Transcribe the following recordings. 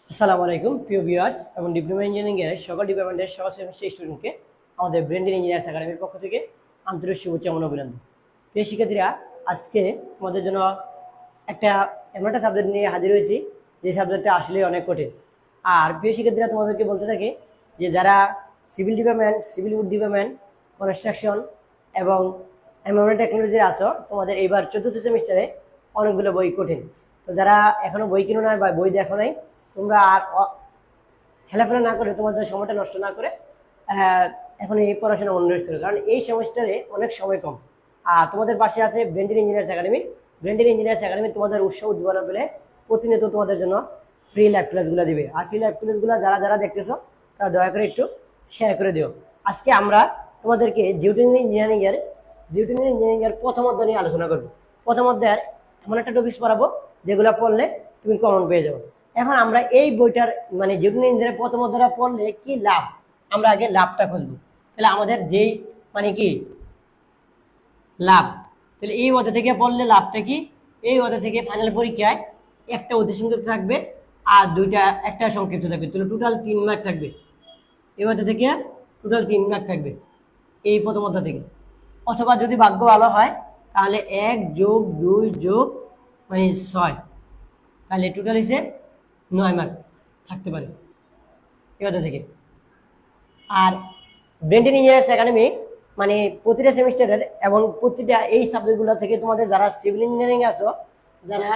আসসালামু আলাইকুম প্রিয় ভিউয়ার্স এবং ডিপ্লোমা ইঞ্জিনিয়ারিং এর সকল ডিপার্টমেন্টের সকল সেমিস্টার স্টুডেন্টকে আমাদের ব্রেন্ডেন ইঞ্জিনিয়ার্স একাডেমির পক্ষ থেকে আন্তরিক শুভেচ্ছা এবং অভিনন্দন। প্রিয় শিক্ষার্থীরা, আজকে তোমাদের জন্য এমন একটা সাবজেক্ট নিয়ে হাজির হয়েছি যে সাবজেক্টটা আসলে অনেক কঠিন। আর প্রিয় শিক্ষার্থীরা, তোমাদেরকে বলতে থাকি যে যারা civil department, civil would department, construction এবং এনভায়রনমেন্ট টেকনোলজি আছো, তোমাদের এইবার 4th সেমিস্টারে অনেকগুলো বই কঠিন। তো যারা এখনো বই কিনো নাই বা বই দেখো নাই, তোমরা আর হেলাফেলা না করে, তোমাদের সময়টা নষ্ট না করে এখন এই পড়াশোনা মনোনিবেশ করো, কারণ এই সেমিস্টারে অনেক সময় কম। আর তোমাদের পাশে আছে Brandon engineers academy. Brandon engineers academy তোমাদের উৎসাহ উদ্দীপনা পেলে প্রতিনিয়ত তোমাদের জন্য ফ্রি ল্যাব ক্লাসগুলো দিবে। আর ফ্রি ল্যাব ক্লাসগুলো যারা যারা দেখতেছো তারা দয়া করে একটু শেয়ার করে দিও। আজকে আমরা তোমাদেরকে জিওটেকনিক্যাল ইঞ্জিনিয়ারিং এর প্রথম অধ্যায় নিয়ে আলোচনা করবো। প্রথম অধ্যায়ের এমন একটা টপিক পড়াবো যেগুলো পড়লে তুমি কমন পেয়ে যাবো। এখন আমরা এই বইটার মানে জিওটেকনিক্যাল ইঞ্জিনিয়ারিং প্রথম অধ্যায়টা পড়লে কি লাভ, আমরা আগে লাভটা খুঁজবো। তাহলে আমাদের যেই মানে কি লাভ, তাহলে এই অধ্যায় থেকে পড়লে লাভটা কি? এই অধ্যায় থেকে ফাইনাল পরীক্ষায় একটা অধিসংখ্যক থাকবে আর একটা সংক্ষিপ্ত থাকবে, তাহলে টোটাল 3 মার্ক থাকবে। এই অধ্যায় থেকে টোটাল 3 মার্ক থাকবে এই প্রথম অধ্যায় থেকে। অথবা যদি ভাগ্য ভালো হয় তাহলে 1 + 2 + মানে 6, তাহলে টোটাল হিসেবে 9 মার্ক থাকতে পারে এই অধ্যায় থেকে। আর ব্রেন্ডেন ইঞ্জিনিয়ার্স একাডেমি মানে প্রতিটা সেমিস্টারের এবং প্রতিটা এই সাবজেক্টগুলো থেকে তোমাদের যারা সিভিল ইঞ্জিনিয়ারিং আছো, যারা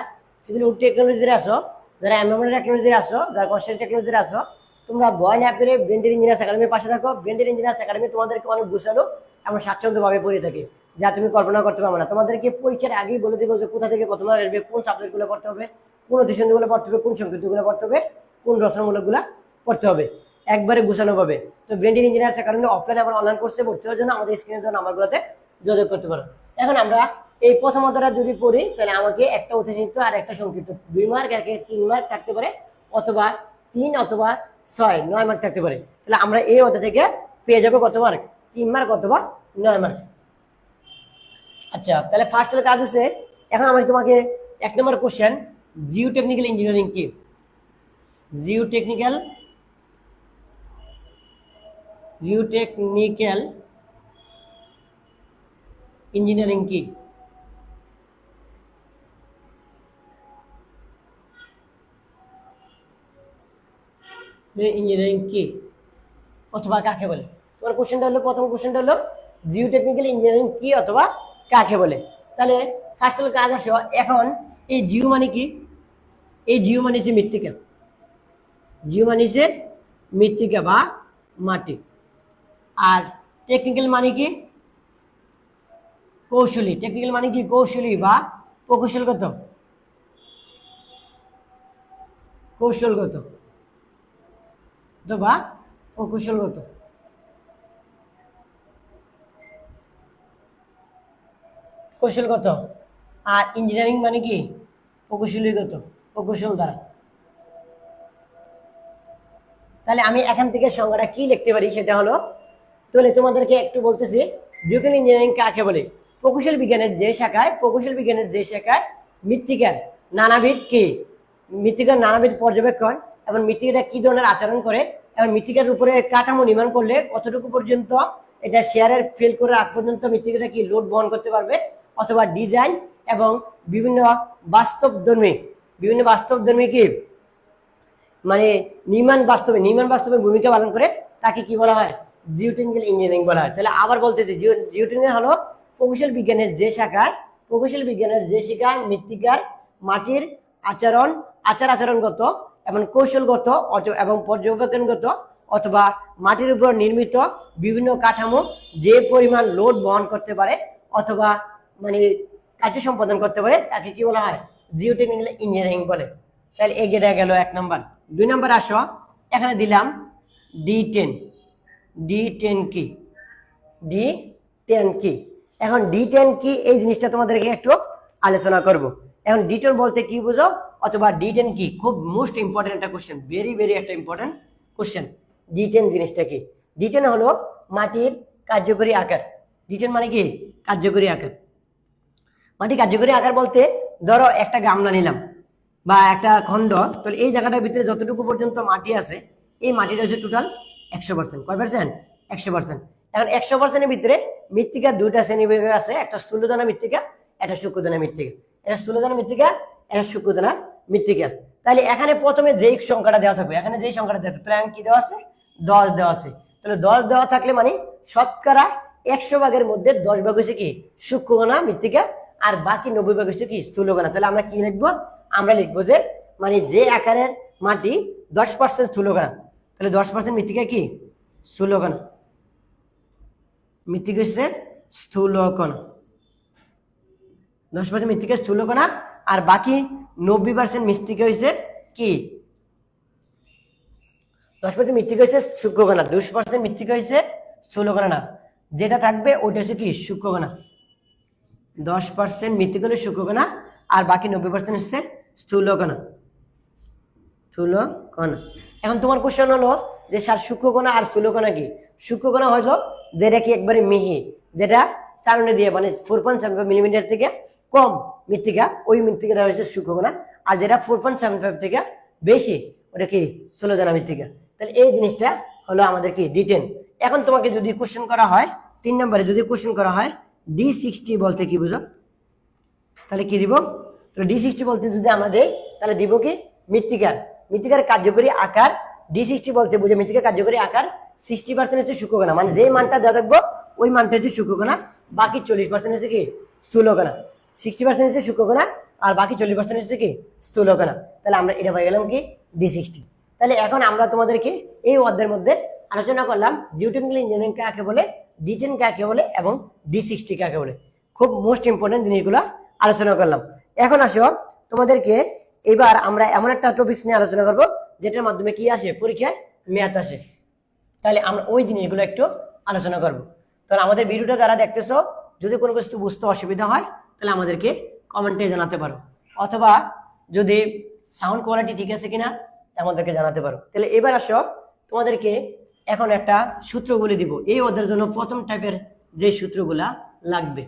সিভিল উড টেকনোলজিতে আছো, যারা এনভায়রনমেন্ট টেকনোলজিতে আছো, যারা কনস্ট্রাকশন টেকনোলজিতে আছো, তোমরা ভয় না পেরে ব্রেন্ডেন ইঞ্জিনিয়ার্স একাডেমির পাশে থাকো। ব্রেন্ডেন ইঞ্জিনিয়ার্স একাডেমি তোমাদেরকে অনেক গুছালো এবং স্বাচ্ছন্দ্যভাবে পড়ে থাকে, যা তুমি কল্পনা করতে পারবে না। তোমাদেরকে পরীক্ষার আগেই বলে দেবো যে কোথা থেকে কত মার্ক আসবে, কোন সাবজেক্টগুলো পড়তে হবে, কোন অধিসন্ধিগুলো পড়তে হবে, কোন সংক্ষিপ্তগুলো পড়তে হবে, কোন রচনামূলকগুলো পড়তে হবে, একবারে গুছানো পাবে। তো ব্রেন্ডেন ইঞ্জিনিয়ার্স একাডেমি অফলাইন এবং অনলাইন কোর্সে ভর্তি হওয়ার জন্য আমাদের স্ক্রিনে দেওয়া নাম্বারগুলোতে যোগাযোগ করতে পারো। এখন আমরা এই প্রথম অধ্যায়টা যদি পড়ি, তাহলে আমাকে একটা অতিরিক্ত আর একটা সংক্ষিপ্ত 2 মার্ক, 3 মার্ক থাকতে পারে, অথবা 3 অথবা 6, 9 মার্ক থাকতে পারে। তাহলে আমরা এই অধ্যায় থেকে পেয়ে যাবো কত মার্ক? 3 মার্ক অথবা 9 মার্ক। আচ্ছা, তাহলে ফার্স্ট এর কাজ হচ্ছে, এখন আমি তোমাকে 1 নম্বর কোশ্চেন, জিওটেকনিক্যাল ইঞ্জিনিয়ারিং কি? জিওটেকনিক্যাল ইঞ্জিনিয়ারিং কি? ইঞ্জিনিয়ারিং কি অথবা কাকে বলে? তোমার কোশ্চেনটা হলো, প্রথম কোশ্চেনটা হলো জিওটেকনিক্যাল ইঞ্জিনিয়ারিং কি অথবা কাকে বলে। তাহলে ফার্স্ট হলো কাজ আসো। এখন এই জিও মানে কি? এই জিও মানে হচ্ছে মৃত্তিকা। জিও মানে হচ্ছে মৃত্তিকা বা মাটি। আর টেকনিক্যাল মানে কি? কৌশলী। টেকনিক্যাল মানে কি? কৌশলী বা প্রকৌশলগত। কৌশলগত বা প্রকৌশলগত। কৌশলগত। আর ইঞ্জিনিয়ারিং মানে কি? প্রকৌশলীগত, প্রকৌশল দ্বারা। তাহলে আমি এখান থেকে সংজ্ঞাটা কি লিখতে পারি সেটা হলো, তাহলে তোমাদেরকে একটু বলতেছি জিওটেকনিক্যাল ইঞ্জিনিয়ারিং কাকে বলে। প্রকৌশল বিজ্ঞানের যে শাখায় মৃত্তিকার নানাবিধ কি, মৃত্তিকার নানাবিধ পর্যবেক্ষণ এবং মৃত্তিকাটা কি ধরনের আচরণ করে এবং মৃত্তিকার উপরে কাঠামো নির্মাণ করলে কতটুকু পর্যন্ত এটা শেয়ারের ফেল করে আগ পর্যন্ত মৃত্তিকাটা কি লোড বহন করতে পারবে, অথবা ডিজাইন এবং বিভিন্ন বাস্তবধর্মী কি মানে নির্মাণ বাস্তবে ভূমিকা পালন করে, তাকে কি বলা হয়? জিওটেকনিক্যাল ইঞ্জিনিয়ারিং বলা হয়। তাহলে আবার বলতেছি, জিওটেকনিক্যাল হলো প্রকৌশল বিজ্ঞানের যে শাখায় মৃত্তিকার মাটির আচরণগত এবং কৌশলগত এবং পর্যবেক্ষণগত অথবা মাটির উপর নির্মিত বিভিন্ন কাঠামো যে পরিমাণ লোড বহন করতে পারে অথবা মানে কার্য সম্পাদন করতে পারে, তাকে কি বলা হয়? জিওটেকনিক্যাল ইঞ্জিনিয়ারিং বলে। তাহলে এগিয়ে গেল 1 নম্বর। 2 নম্বর আসো, এখানে দিলাম D10 কি? এখন D10 কি এই জিনিসটা তোমাদেরকে একটু আলোচনা করব। এখন D10 বলতে কি বুঝো অথবা D10 কি? খুব মোস্ট ইম্পর্টেন্ট একটা কোশ্চেন, ভেরি একটা ইম্পর্টেন্ট কোশ্চেন। D10 জিনিসটা কি? D10 হলো মাটির কার্যকরী আকার। D10 মানে কি? কার্যকরী আকার। মাটির কার্যকরী আকার বলতে, ধরো একটা গামলা নিলাম, বা একটা খণ্ড, তাহলে এই জায়গাটার ভিতরে যতটুকু পর্যন্ত মাটি আছে এই মাটিটা হচ্ছে টোটাল 100%। কয় পার্সেন্ট? 100%। এখন 100%-এর ভিতরে মৃত্তিকার দুইটা শ্রেণীবিভাগ আছে, একটা স্থূলদানা মৃত্তিকা, একটা সূক্ষ্মদানা মৃত্তিকা। এটা স্থূলদানা মৃত্তিকা, এটা সূক্ষ্মদানা মৃত্তিকা। তাহলে এখানে প্রথমে যেই সংখ্যাটা দেওয়া থাকবে, এখানে যেই সংখ্যাটা দেওয়া থাকবে, তাহলে কি দেওয়া আছে? 10 দেওয়া আছে। তাহলে 10 দেওয়া থাকলে মানে শতকরা 100 ভাগের মধ্যে 10 ভাগ হচ্ছে কি সূক্ষ্মকণা মৃত্তিকা, আর বাকি 90 ভাগ হচ্ছে কি স্থূলকণা। তাহলে আমরা কি লিখবো? আমরা লিখবো যে মানে যে আকারের মাটি 10% স্থূলকণা, তাহলে 10% মৃত্তিকা কি স্থূলকণা, মৃত্তিকা হচ্ছে স্থূলকণা, 10% মৃত্তিকা স্থূলকণা, আর বাকি 90% মৃত্তিকা হচ্ছে কি 10% মৃত্তিকা হচ্ছে সূক্ষ্মকণা, 10% মৃত্তিকা হচ্ছে স্থূলকণা না, যেটা থাকবে ওটা হচ্ছে কি সূক্ষ্মকণা। 10% মৃত্তিকা হলো সূক্ষ্মকণা, আর বাকি 90% হচ্ছে স্থূলকণা, স্থূলকণা। এখন তোমার কোশ্চেন হলো যে স্যার সূক্ষ্মকণা আর স্থূলকণা কি? সূক্ষ্মকণা হলো যেটা কি একবারে মিহি, যেটা চালনে দিয়ে মানে 4.75 মিলিমিটার থেকে কম মৃত্তিকা, ওই মৃত্তিকাটা হচ্ছে সূক্ষ্মকণা। আর যেটা 4.75 থেকে বেশি ওটা কি স্থূলকণা মৃত্তিকা। তাহলে এই জিনিসটা হলো আমাদের কি D10। এখন তোমাকে যদি কোশ্চেন করা হয় 3 নম্বরে, যদি কোশ্চেন করা হয় D60 বলতে কি বুঝো? তাহলে কি দিব? তাহলে D60 বলতে যদি আমরা দেই তাহলে দিব কি মৃত্তিকার কার্যকরী আকার। D60 বলতে বুঝে মৃত্তিকার কার্যকরী আকার 60% হচ্ছে সূক্ষ্মকণা, মানে যেই মানটা দেওয়া থাকবো ওই মানটা হচ্ছে সূক্ষ্মকণা, বাকি 40% হচ্ছে কি স্থূলকণা। 60% হচ্ছে সূক্ষ্মকণা, আর বাকি 40% হচ্ছে কি স্থূলকণা। তাহলে আমরা এটা হয়ে গেলাম কি D60। তাহলে এখন আমরা তোমাদেরকে এই অধ্যায়ের মধ্যে আলোচনা করলাম জিওটেকনিক্যাল ইঞ্জিনিয়ারিং কাকে বলে, D10 কাকে বলে, এবং D60 কাকে বলে। খুব মোস্ট ইম্পর্টেন্ট জিনিসগুলো আলোচনা করলাম। এখন আসো তোমাদেরকে এবার আমরা এমন একটা টপিকস নিয়ে আলোচনা করব যেটার মাধ্যমে কি আসে পরীক্ষায় ম্যাথ আসে। তাহলে আমরা ওই জিনিসগুলো একটু আলোচনা করব। তাহলে আমাদের ভিডিওটা যারা দেখতেছো যদি কোনো কিছু বুঝতে অসুবিধা হয় তাহলে আমাদেরকে কমেন্টে জানাতে পারো, অথবা যদি সাউন্ড কোয়ালিটি ঠিক আছে কিনা আমাদেরকে জানাতে পারো। তাহলে এবার আসো তোমাদেরকে এখন একটা সূত্রগুলি দিব এই অধ্যায়ের জন্য। প্রথম টাইপের যে সূত্রগুলা লাগবে,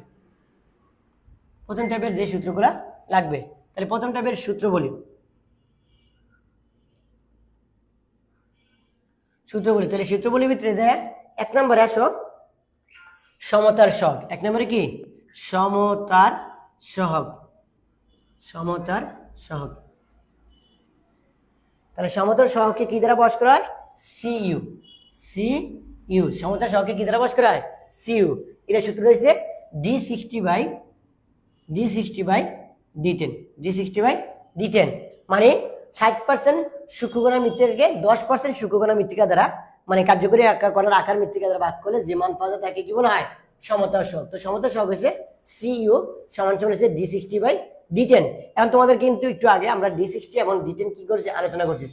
তাহলে প্রথম টাইপের সূত্র বলি। তাহলে সূত্র বলি ভিতরে দেয় 1 নম্বরে আসো সমতার সহগ। 1 নম্বরে কি সমতার সহগ, তাহলে সমতার সহগকে কি দ্বারা প্রকাশ করা হয়? CU। সমতার সহগকে কি দ্বারা প্রকাশ করা হয়? CU। এটা সূত্র রয়েছে D60/D10। মানে 60% সূক্ষ্মকণা মৃত্তিকাকে 10% সূক্ষ্মকণা মৃত্তিকা দ্বারা মানে কার্যকরী কণার আকার মৃত্তিকা দ্বারা ভাগ করলে যে মান পাওয়া যায় তাকে কি বলা হয়? সমতার সহগ। তো সমতার সহগ হচ্ছে CU সমান হচ্ছে D60/D10। এখন তোমাদের কিন্তু একটু আগে আমরা D60 এবং D10 কি করেছি আলোচনা করছি।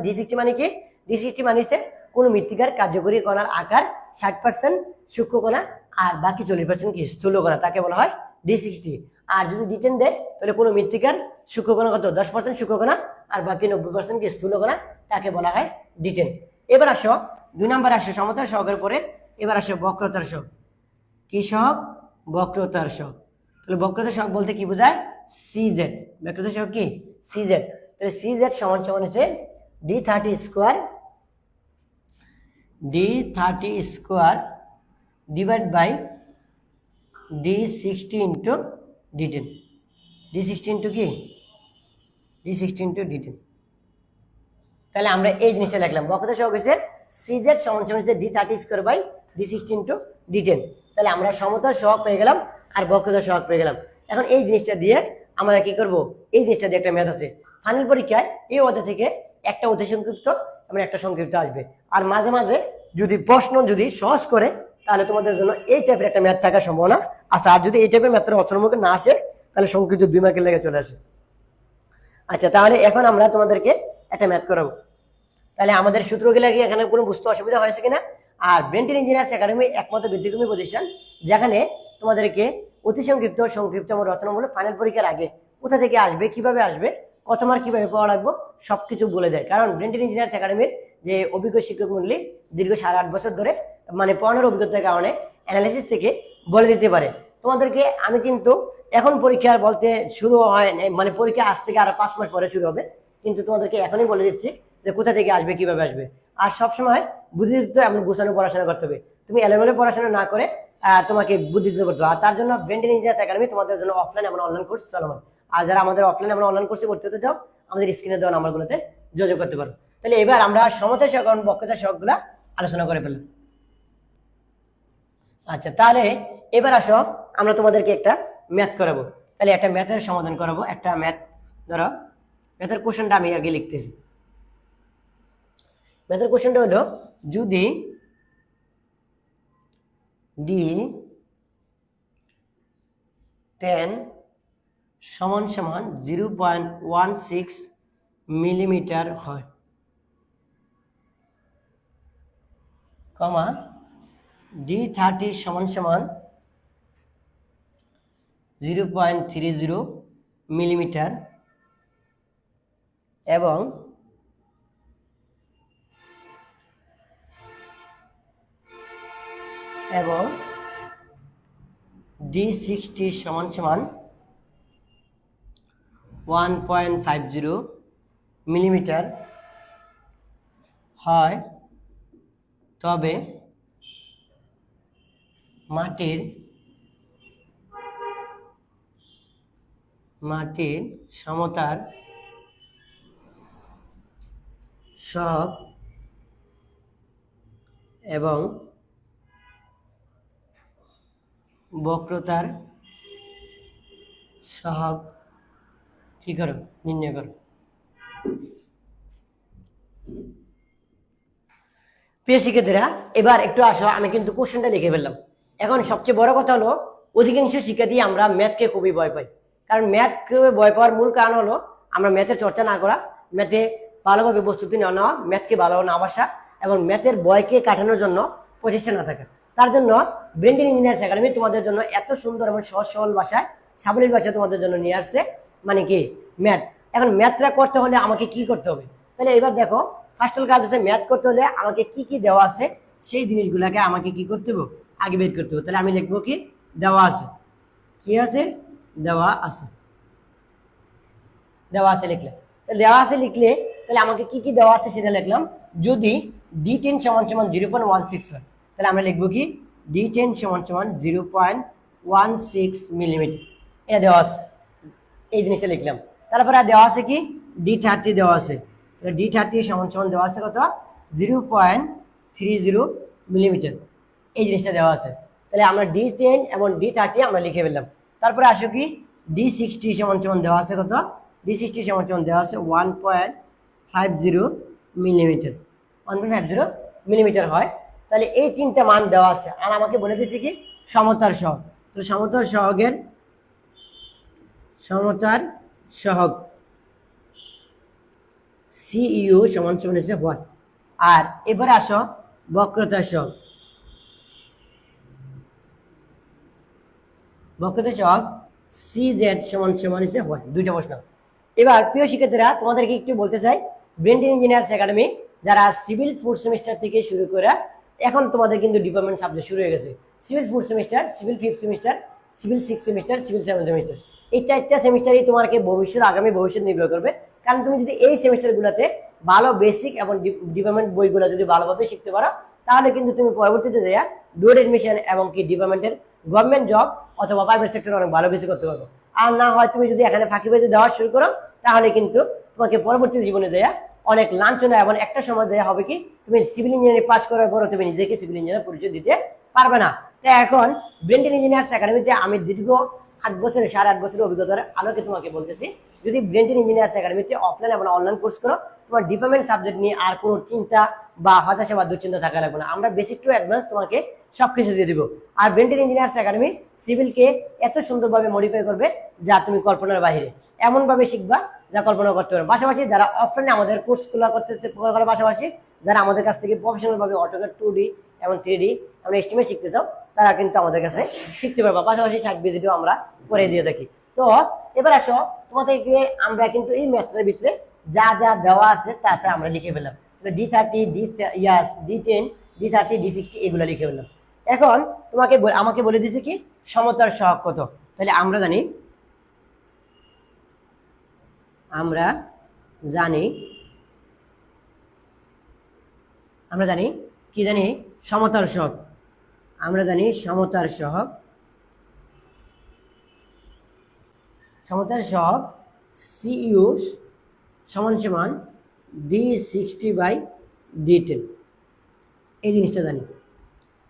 D60 মানে কি? D60 মানে হচ্ছে কোন মৃত্তিকার কার্যকরী কণার আকার 60% সূক্ষ্মকণা আর বাকি 40% কি স্থূলকণা, তাকে বলা হয় D60। আর যদি D10 দেয় তাহলে কোনো মৃত্তিকার সূক্ষ্মকণা কত 10% সূক্ষ্মকণা আর বাকি 90% কি স্থূলকণা, তাকে বলা হয় D10। এবার আসো 2 নম্বর আসো সমতার সহগের পরে এবার আসো বক্রতার সহগ। কি সহগ? বক্রতার সহগ। তাহলে বক্রতার সহগ বলতে কি বোঝায়? CZ। বক্রতার সহগ কি CZ। তাহলে CZ সমান হচ্ছে D30 divide by D60 into D10। D60 into কি D60 ইন্টু D10। তাহলে আমরা এই জিনিসটা লিখলাম বক্রতার সহগ হচ্ছে CZ সমান হচ্ছে D30 ইন্টু D10। তাহলে আমরা সমতার সহগ পেয়ে গেলাম আর বক্রতার সহগ পেয়ে গেলাম। এখন এই জিনিসটা দিয়ে আমরা কি করব? এই জিনিসটা দিয়ে একটা ম্যাথ আছে ফাইনাল পরীক্ষায়, এই অধ্যায় থেকে একটা অতি সংক্ষিপ্ত এবং একটা সংক্ষিপ্ত আসবে। আর মাঝে মাঝে যদি প্রশ্ন যদি সহজ করে তাহলে তোমাদের জন্য এই টাইপের একটা ম্যাথ থাকার সম্ভাবনা আছে। আর যদি এই টাইপের ম্যাথের অচরমুখে না আসে তাহলে সংক্ষিপ্ত 2 মার্কের লেগে চলে আসে। আচ্ছা, তাহলে এখন আমরা তোমাদেরকে একটা ম্যাথ করাবো। তাহলে আমাদের সূত্রগুলো কি এখানে কোনো বুঝতে অসুবিধা হয়েছে কিনা? আর ব্রেন্টিন ইঞ্জিনিয়ার্স একাডেমি একমাত্র ব্যতিক্রমী প্রতিষ্ঠান যেখানে তোমাদেরকে অতি সংক্ষিপ্ত এবং রচনামূলক ফাইনাল পরীক্ষার আগে কোথা থেকে আসবে, কিভাবে আসবে, কত মার্ক কিভাবে পাওয়া লাগবে সবকিছু বলে দেয়। কারণ ব্রেন্টিন ইঞ্জিনিয়ার্স একাডেমির যে অভিজ্ঞ শিক্ষক মন্ডলী দীর্ঘ 8.5 বছর ধরে মানে পড়ানোর অভিজ্ঞতার কারণে অ্যানালিসিস থেকে বলে দিতে পারে। তোমাদেরকে আমি কিন্তু এখন পরীক্ষা বলতে শুরু হয় মানে পরীক্ষা আজ থেকে আরো 5 মাস পরে শুরু হবে, কিন্তু তোমাদেরকে এখনই বলে দিচ্ছি যে কোথা থেকে আসবে, কিভাবে আসবে। আর সবসময় বুদ্ধিদীপ্ত এবং গোছানো পড়াশোনা করতে হবে। তুমি এলোমেলো পড়াশোনা না করে তোমাকে বুদ্ধিদীপ্ত করতে হবে। আর তার জন্য ব্রেন্ডেন ইঞ্জিনিয়ার্স একাডেমি তোমাদের জন্য অফলাইন এবং অনলাইন কোর্স চলমান। আর যারা আমাদের অফলাইন এবং অনলাইন কোর্সে ভর্তি হতে চাও, আমাদের স্ক্রিনে দেওয়া নাম্বারগুলোতে যোগাযোগ করতে পারো। তাহলে এবার আমরা সমতা সহগ এবং বক্রতা সহগগুলো আলোচনা করে ফেললাম। আচ্ছা, তাহলে এবার আসো আমরা তোমাদেরকে একটা ম্যাথ করাবো। তাহলে একটা ম্যাথের সমাধান করাবো। একটা ম্যাথ ধরো, ম্যাথের কোশ্চেনটা আমি আগে লিখতেছি। ম্যাথের কোশ্চেনটা হলো, যদি D10 সমান সমান 0.16 মিলিমিটার হয়, কমা D30 সমান সমান 0.30 মিলিমিটার এবং D60 সমান সমান 1.50 মিলিমিটার হয়, তবে মাটির সমতার সহগ এবং বক্রতার সহগ কি করো, নির্ণয় করো। প্রিয় শিক্ষার্থীরা, এবার একটু আসো, আমি কিন্তু কোশ্চেনটা লিখে ফেললাম। এখন সবচেয়ে বড় কথা হলো, অধিকাংশ শিক্ষার্থী আমরা ম্যাথকে খুবই ভয় পাই। কারণ ম্যাথকে ভয় পাওয়ার মূল কারণ হলো আমরা ম্যাথের চর্চা না করা, ম্যাথে ভালোভাবে প্রস্তুতি না নেওয়া, ম্যাথকে ভালো না বাসা এবং ম্যাথের ভয়কে কাটানোর জন্য প্রচেষ্টা না থাকা। তার জন্য ব্রেন্ডেন ইঞ্জিনিয়ার্স একাডেমি তোমাদের জন্য এত সুন্দর এবং সহজ সরল ভাষায়, সাবলীল ভাষায় তোমাদের জন্য নিয়ে আসছে, মানে কি ম্যাথ। এখন ম্যাথটা করতে হলে আমাকে কি করতে হবে? তাহলে এবার দেখো, ফার্স্ট কাজ হচ্ছে ম্যাথ করতে হলে আমাকে কি কি দেওয়া আছে সেই জিনিসগুলোকে আমাকে কি করতে হবে, আগে বের করতে হবে। তাহলে আমি লিখবো কি, দেওয়া আছে, কি আছে, দেওয়া আছে, দেওয়া আছে লিখলে, দেওয়া আছে লিখলে তাহলে আমাকে কি কি দেওয়া আছে সেটা লিখলাম। যদি D10 সমান সমান 0.16 হয়, তাহলে আমরা লিখবো কি, D10 সমান সমান 0.16 মিলিমিটার, এটা দেওয়া আছে, এই জিনিসটা লিখলাম। তারপরে দেওয়া আছে কি, D30 দেওয়া আছে, D30 সমান সমান দেওয়া আছে কত, 0.30 মিলিমিটার, এই জিনিসটা দেওয়া আছে। তাহলে আমরা D10 এবং D30 আমরা লিখে ফেললাম। তারপরে আসো কি, D60 সমান সমান দেওয়া আছে কত, D60 সমান সমান দেওয়া আছে 1.50 মিলিমিটার, 1.50 মিলিমিটার হয়। তাহলে এই তিনটা মান দেওয়া আছে। আর আমাকে বলে দিচ্ছে কি, সমতার সহগ। তো সমতার সহগ CU সমান সমান হচ্ছে 1। আর এবার আসো বক্রতার সহগ। বক্রতার সহগ CZ সমান সমান হচ্ছে 1। দুইটা প্রশ্ন। এবার প্রিয় শিক্ষার্থীরা, তোমাদেরকে একটু বলতে চাই, ব্রেন্ডেন ইঞ্জিনিয়ার্স একাডেমি যারা সিভিল 4 সেমিস্টার থেকে শুরু করে এখন তোমাদের কিন্তু ডিপার্টমেন্ট সাবজেক্ট শুরু হয়ে গেছে। Civil 4 semester, civil 5 semester, civil 6 semester, civil 7 semester, এই 4টা সেমিস্টারই তোমাকে আগামী ভবিষ্যৎ নির্ভর করবে। কারণ তুমি যদি এই সেমিস্টারগুলোতে ভালো বেসিক এবং ডিপার্টমেন্ট বইগুলো যদি ভালোভাবে শিখতে পারো, তাহলে কিন্তু তুমি পরবর্তীতে দেয়া ডুয়াল এডমিশন এবং কি ডিপার্টমেন্টের গভর্নমেন্ট জব অথবা প্রাইভেট সেক্টরে অনেক ভালো কিছু করতে পারবো। আর না হয় তুমি যদি এখানে ফাঁকিবাজি দেওয়া শুরু করো, তাহলে কিন্তু তোমাকে পরবর্তী জীবনে দেয়া অনেক লাঞ্ছনা এবং একটা সময় দেওয়া হবে কি, তুমি সিভিল ইঞ্জিনিয়ারিং পাস করার পর তুমি নিজেকে সিভিল ইঞ্জিনিয়ার পরিচয় দিতে পারবে না। তাই এখন ব্রেন্ডেন ইঞ্জিনিয়ার্স একাডেমিতে আমি দীর্ঘ 8 বছরের 8.5 বছরের অভিজ্ঞতার আলোকে তোমাকে বলতেছি, যদি ব্রেন্ডেন ইঞ্জিনিয়ার্স একাডেমিতে অফলাইন এবং অনলাইন কোর্স করো, তোমার ডিপার্টমেন্ট সাবজেক্ট নিয়ে আর কোনো চিন্তা বা হতাশা বা দুশ্চিন্তা থাকা লাগবে না। আমরা বেসিক টু অ্যাডভান্স তোমাকে সবকিছু দিয়ে দিব। আর ব্রেন্ডেন ইঞ্জিনিয়ার্স একাডেমি সিভিলকে এত সুন্দরভাবে মডিফাই করবে যা তুমি কল্পনার বাহিরে, এমন ভাবে শিখবা যা কল্পনা করতে পারবে। পাশাপাশি যারা অফলাইনে আমাদের কোর্সগুলো করতে করার পাশাপাশি যারা আমাদের কাছ থেকে প্রফেশনাল ভাবে অটোক্যাড 2D এবং 3D আমরা এস্টিমেট শিখতে চাও, তারা কিন্তু আমাদের কাছে শিখতে পারবা। পাশাপাশি সাইট ভিজিটও আমরা করে দিয়ে থাকি। তো এবার আসো, তোমাদেরকে আমরা কিন্তু এই ম্যাথের ভিতরে যা যা দেওয়া আছে তাতে আমরা লিখে ফেললাম। D30, D10, D30, D60 এগুলো লিখে ফেললাম। এখন আমাকে বলে দিছে কি, সমতার সহগ কত। তাহলে আমরা জানি আমরা জানি কি জানি সমতার সহগ। আমরা জানি সমতার সহগ CU সমান সমান D60/D10, এই জিনিসটা জানি।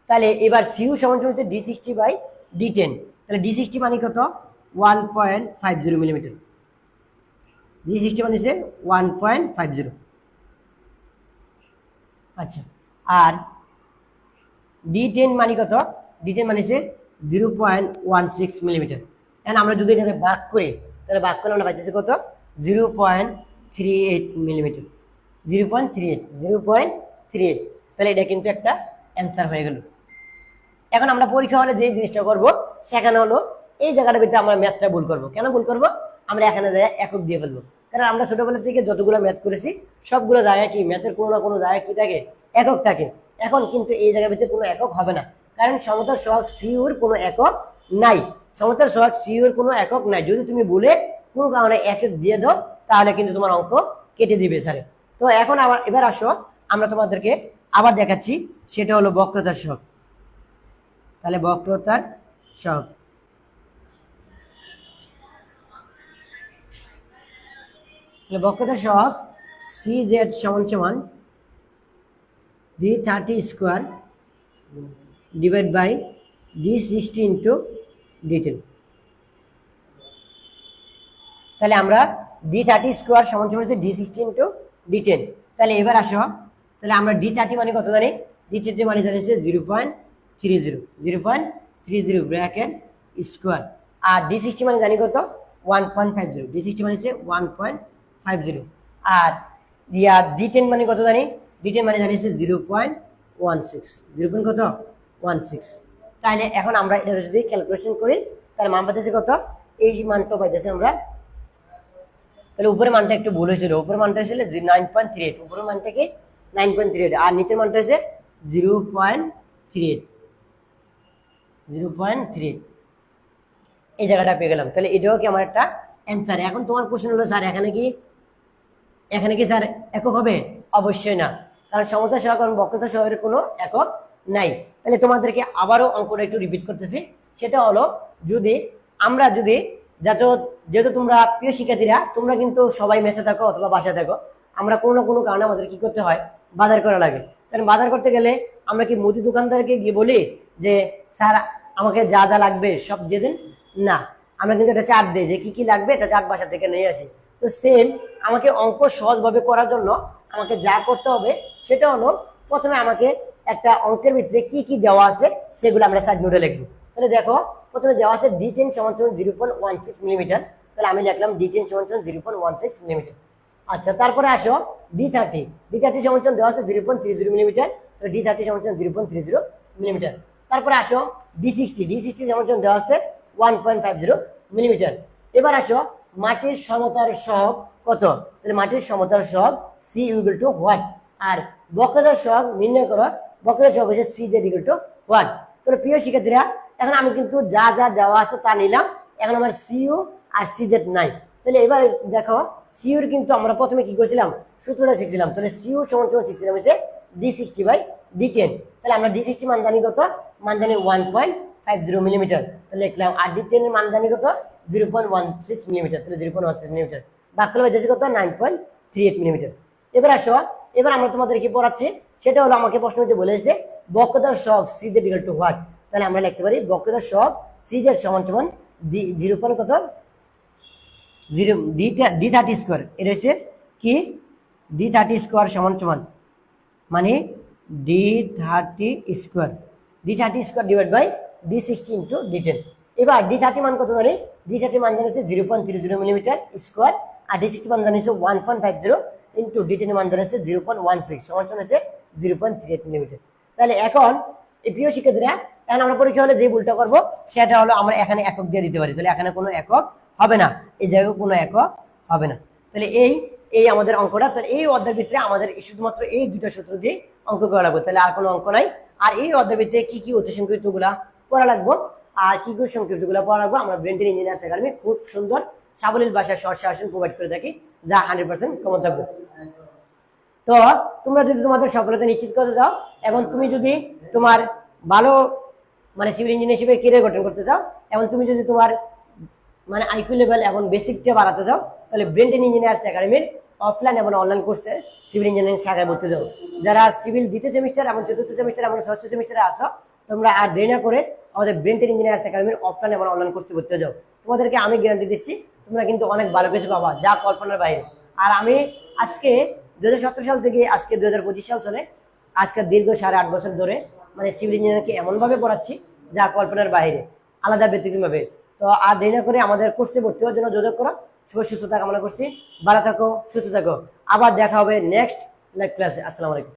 তাহলে এবার CU সমান সমান হচ্ছে D60/D10, তাহলে D60 মানে কত 1.50 মিলিমিটার। D60 মানে হচ্ছে 1.50। আচ্ছা, আর D10 মানে কত? D10 মানে হচ্ছে 0.16 মিলিমিটার। এখন আমরা যদি এটাকে ভাগ করি, তাহলে ভাগ করলে আমরা পাইতেছি কত? 0.38 মিলিমিটার। 0.38। তাহলে এটা কিন্তু একটা অ্যান্সার হয়ে গেল। এখন আমরা পরীক্ষা হলে যে জিনিসটা করব সেখানে হলো এই জায়গাটার ভিতরে আমরা ম্যাথটা ভুল করব। কেন ভুল করব? আমরা এখানে জায়গায় একক দিয়ে ফেলবো, কারণ আমরা ছোটবেলা থেকে যতগুলো ম্যাথ করেছি সবগুলো জায়গায় কি ম্যাথের কোনো না কোনো জায়গায় কি থাকে? একক থাকে। এখন কিন্তু এই জায়গার ভিতরে কোনো একক হবে না, কারণ সমতার সহগ সিউর কোনো একক নাই। সমতার সহগ সিউর কোনো একক নাই। যদি তুমি বলে কোনো কারণে একক দিয়ে দাও তাহলে কিন্তু তোমার অঙ্ক কেটে দিবে স্যারে। তো এখন এবার আসো আমরা তোমাদেরকে আবার দেখাচ্ছি, সেটা হলো বক্রতার সহগ। তাহলে বক্রতার সহগ CZ সমান সমান D30 square divide by D60 into D10। তাহলে আমরা D30 স্কোয়ার সমান সমান হচ্ছে D60 ইন্টু D10। তাহলে এবার আসো, তাহলে আমরা D30 মানে কত জানি? D30 মানে জানি হচ্ছে 0.30 ব্র্যাকেট স্কোয়ার, আর D60 মানে জানি কত? 1.50। D60 মানে হচ্ছে 1.50। আর D10 মানে কত জানি? D10 মানে জানি হচ্ছে 0.16। 0.16। তাহলে এখন আমরা এটা যদি ক্যালকুলেশন করি তাহলে মান পাইতেছি কত? এই মানটা পাইতেছি আমরা। তাহলে উপরের মানটা একটু ভুল হয়েছিল, উপরের মানটা হয়েছিল 9.38। উপরের মানটা কি 9.38, আর নিচের মানটা হয়েছে 0.38। এই জায়গাটা পেয়ে গেলাম। তাহলে এটাও কি আমার একটা অ্যান্সার। এখন তোমার কোশ্চেন হলো স্যার এখানে কি স্যার একক হবে? অবশ্যই না, কারণ সমতা সহগ এবং বক্রতা সহগের কোনো একক নাই। তাহলে তোমাদেরকে আবারও অঙ্কটা একটু রিপিট করতেছি, সেটা হলো যেহেতু তোমরা প্রিয় শিক্ষার্থীরা তোমরা কিন্তু সবাই মেসে থাকো অথবা বাসায় থাকো, আমরা কোনো না কোনো কারণে আমাদের কি করতে হয়? বাজার করা লাগে। কারণ বাজার করতে গেলে আমরা কি মুদি দোকানদারকে গিয়ে বলি যে স্যার আমাকে যা যা লাগবে সব দিয়ে দিন? না, আমরা কিন্তু একটা চার্ট দিই যে কি কি লাগবে, এটা চার্ট বাসা থেকে নিয়ে আসি। তো সেম আমাকে অঙ্ক সহজভাবে করার জন্য আমাকে যা করতে হবে সেটা হলো প্রথমে আমাকে একটা অঙ্কের ভিতরে কি কি দেওয়া আছে সেগুলো আমরা সাইড নোটে লিখবো। তাহলে দেখো প্রথমে দেওয়া আছে D10 সমান 0.16 মিলিমিটার। তাহলে আমি লিখলাম D10 সমান 0.16 মিলিমিটার। আচ্ছা, তারপরে আসো D30 সমান দেওয়া আছে 0.30 মিলিমিটার। তাহলে D30 সমান 0.30 মিলিমিটার। তারপরে আসো D60 সমান দেওয়া আছে 1.50 মিলিমিটার। এবার আসো মাটির সমতার সহগ কত? তাহলে মাটির সমতার সহগ C ইকুয়াল টু হোয়াট, আর বক্রতার সহগ নির্ণয় করো। বক্রতার সহগ হচ্ছে CZ ইকুয়াল টু হোয়াট। তাহলে প্রিয় শিক্ষার্থীরা এখন আমি কিন্তু যা যা দেওয়া আছে তা নিলাম, এখন আমার CU আর CZ নাই। তাহলে এবার দেখো CUর কিন্তু আমরা প্রথমে কি করেছিলাম? সূত্রটা শিখছিলাম। তাহলে CU সমান শিখছিলাম হচ্ছে D60/D10। তাহলে আমরা D60 মান জানি কত? মান জানি 1.50 মিলিমিটার। তাহলে লিখলাম, আর D10 এর মান জানি কত? 0.16 মিলিমিটার। তাহলে 0.16 মিলিমিটার বাদ করলে হয়েছে কত? 9.38 মিলিমিটার। এবার আসো, এবার আমরা তোমাদের কি পড়াচ্ছি সেটা হলো আমাকে প্রশ্নটি বলেছে বক্রতার সহগ CZ ইকুয়াল টু হোয়াট। তাহলে আমরা লিখতে পারি বক্রতার সহগ CZ সমান সমান কত? D30 square. এটা হচ্ছে কি? D30 স্কোয়ার সমান সমান মানে D30 square divide by D60 into D10। এবার D30 মান কত জানি? D30 মান জানিয়েছে 0.30 মিলিমিটার স্কোয়ার, আর D60 মান জানিয়েছে 1.50 ইন্টু D10 মান জানিয়েছে 0.16 সমান হচ্ছে 0.38 মিলিমিটার। তাহলে এখন এই প্রিয় শিক্ষার্থীরা এখন আমরা পরীক্ষা হলে যে ভুলটা করবো সেটা হলো আমরা এখানে একক দিয়ে দিতে পারি। তাহলে এখানে কোনো একক হবে না, এই জায়গায় কোনো একক হবে না। তাহলে এই আমাদের অঙ্কটা। তাহলে এই অধ্যায়ের ভিতরে আমাদের শুধুমাত্র এই দুইটা সূত্র দিয়ে অঙ্ক করা লাগবে, তাহলে আর কোনো অঙ্ক নাই। আর এই অধ্যায়ের ভিতরে কি কি অতি সংক্ষিপ্ত গুলা পড়া লাগবো আর কি কি সংক্ষিপ্ত গুলা পড়া লাগবো আমরা ব্রেন ট্রেনিং ইঞ্জিনিয়ার্স একাডেমি খুব সুন্দর সাবলীল ভাষায় সহজ শাসন প্রোভাইড করে থাকি, যা 100% কমন থাকবে। তো তোমরা যদি তোমাদের সফলতা নিশ্চিত করতে চাও এবং তুমি যদি তোমার ভালো মানে সিভিল ইঞ্জিনিয়ার হিসেবে কেরিয়ার গঠন করতে চাও এবং তুমি যদি তোমার মানে আইকিউ লেভেল এবং বেসিকটা বাড়াতে চাও, তাহলে ব্রেন্টেন ইঞ্জিনিয়ার্স একাডেমির অফলাইন এবং অনলাইন কোর্সে সিভিল ইঞ্জিনিয়ারিং শাখায় ভর্তি যাও। যারা সিভিল দ্বিতীয় সেমিস্টার এবং চতুর্থ সেমিস্টার এবং ষষ্ঠ সেমিস্টারে আসো, তোমরা আর দেরি না করে আমাদের ব্রেন্টেন ইঞ্জিনিয়ার্স একাডেমির অফলাইন এবং অনলাইন কোর্সে ভর্তি যাও। তোমাদেরকে আমি গ্যারান্টি দিচ্ছি তোমরা কিন্তু অনেক ভালো কিছু পাবা, যা কল্পনার বাইরে। আর আমি আজকে 2017 সাল থেকে আজকে 2025 সাল চলে, আজকে দীর্ঘ 8.5 বছর ধরে মানে সিভিল ইঞ্জিনিয়ারকে এমনভাবে পড়াচ্ছি যা কল্পনার বাইরে, আলাদা ব্যতিক্রমভাবে। তো আর দেরি না করে আমাদের কোর্সে ভর্তি হওয়ার জন্য যোগাযোগ করো। শুভ সুস্থতা কামনা করছি, ভালো থাকো, সুস্থ থাকো। আবার দেখা হবে নেক্সট ক্লাসে। আসসালামু আলাইকুম।